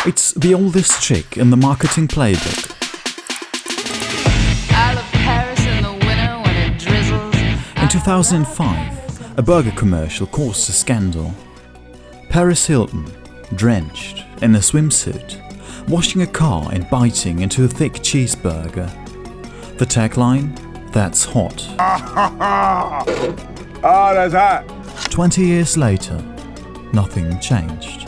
It's the oldest trick in the marketing playbook. I love Paris in the winter when it drizzles. In 2005, a burger commercial caused a scandal. Paris Hilton, drenched in a swimsuit, washing a car and biting into a thick cheeseburger. The tagline, "That's hot." Oh, that's hot. 20 years later, nothing changed.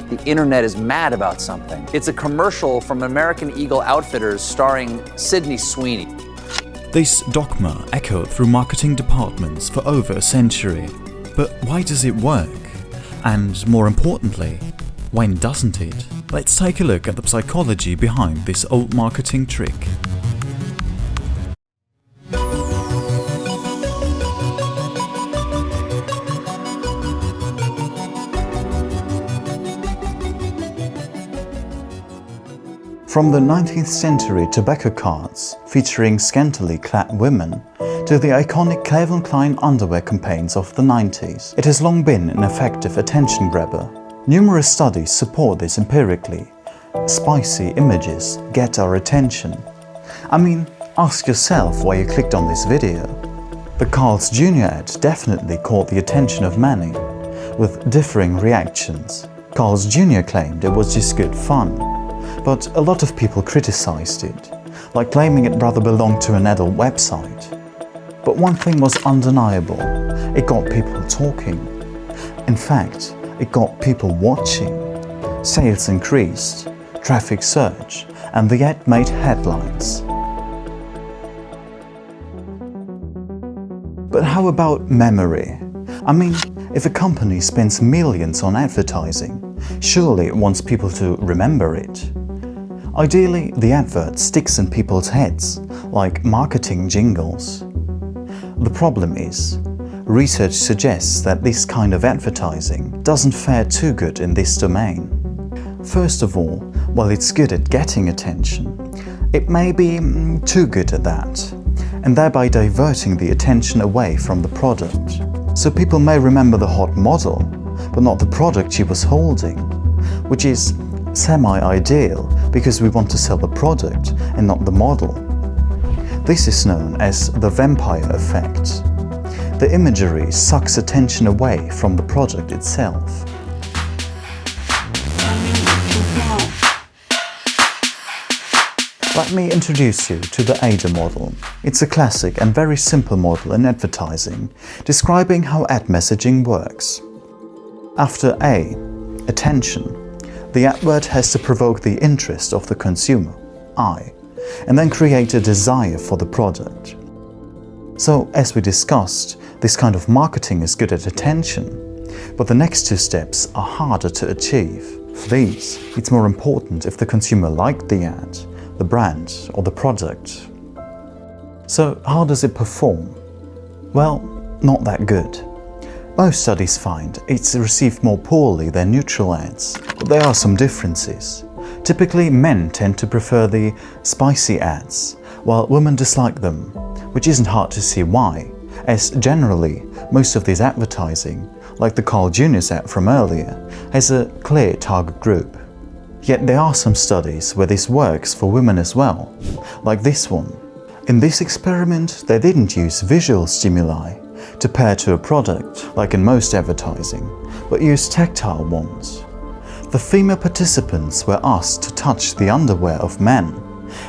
The internet is mad about something. It's a commercial from American Eagle Outfitters starring Sydney Sweeney. This dogma echoed through marketing departments for over a century. But why does it work? And more importantly, when doesn't it? Let's take a look at the psychology behind this old marketing trick. From the 19th century tobacco cards featuring scantily clad women to the iconic Calvin Klein underwear campaigns of the 90s, it has long been an effective attention grabber. Numerous studies support this empirically. Spicy images get our attention. I mean, ask yourself why you clicked on this video. The Carl's Jr. ad definitely caught the attention of many, with differing reactions. Carl's Jr. claimed it was just good fun, but a lot of people criticized it, like claiming it rather belonged to an adult website. But one thing was undeniable: it got people talking. In fact, it got people watching. Sales increased, traffic surged, and the ad made headlines. But how about memory? I mean, if a company spends millions on advertising, surely it wants people to remember it. Ideally, the advert sticks in people's heads, like marketing jingles. The problem is, research suggests that this kind of advertising doesn't fare too good in this domain. First of all, while it's good at getting attention, it may be too good at that, and thereby diverting the attention away from the product. So people may remember the hot model, but not the product she was holding, which is semi-ideal because we want to sell the product and not the model. This is known as the vampire effect. The imagery sucks attention away from the product itself. Let me introduce you to the AIDA model. It's a classic and very simple model in advertising, describing how ad messaging works. After A, attention, the advert has to provoke the interest of the consumer, I, and then create a desire for the product. So, as we discussed, this kind of marketing is good at attention, but the next two steps are harder to achieve. For these, it's more important if the consumer liked the ad, the brand, or the product. So, how does it perform? Well, not that good. Most studies find it's received more poorly than neutral ads, but there are some differences. Typically, men tend to prefer the spicy ads, while women dislike them, which isn't hard to see why, as generally, most of this advertising, like the Carl Jr.'s ad from earlier, has a clear target group. Yet there are some studies where this works for women as well, like this one. In this experiment, they didn't use visual stimuli to pair to a product, like in most advertising, but used tactile ones. The female participants were asked to touch the underwear of men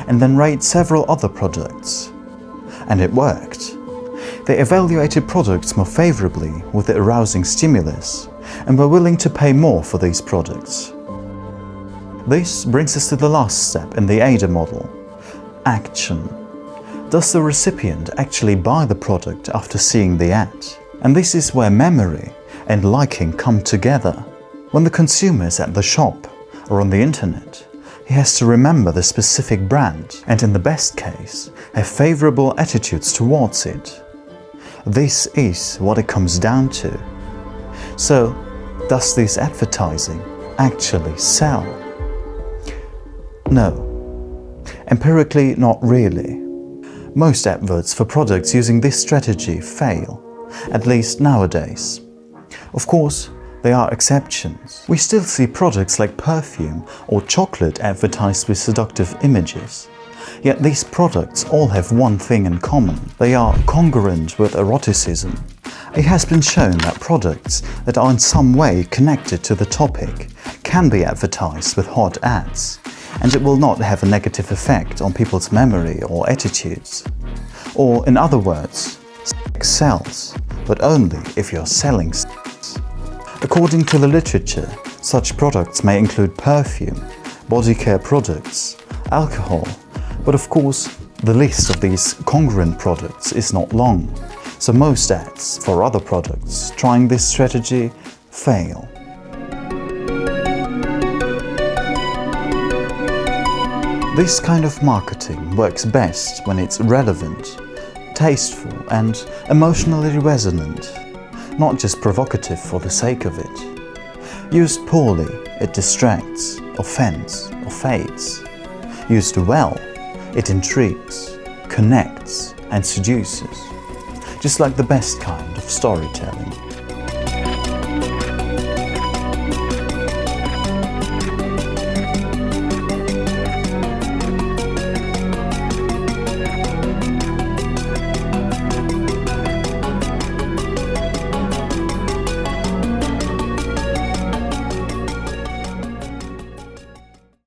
and then rate several other products. And it worked. They evaluated products more favorably with the arousing stimulus and were willing to pay more for these products. This brings us to the last step in the AIDA model: action. Does the recipient actually buy the product after seeing the ad? And this is where memory and liking come together. When the consumer is at the shop or on the internet, he has to remember the specific brand and, in the best case, have favorable attitudes towards it. This is what it comes down to. So, does this advertising actually sell? No. Empirically, not really. Most adverts for products using this strategy fail, at least nowadays. Of course, They are exceptions. We still see products like perfume or chocolate advertised with seductive images. Yet these products all have one thing in common. They are congruent with eroticism. It has been shown that products that are in some way connected to the topic can be advertised with hot ads, and it will not have a negative effect on people's memory or attitudes. Or in other words, sex sells, but only if you're selling sex. According to the literature, such products may include perfume, body care products, alcohol, but of course, the list of these congruent products is not long, so most ads for other products trying this strategy fail. This kind of marketing works best when it's relevant, tasteful and emotionally resonant, not just provocative for the sake of it. Used poorly, it distracts, offends, or fades. Used well, it intrigues, connects, and seduces, just like the best kind of storytelling.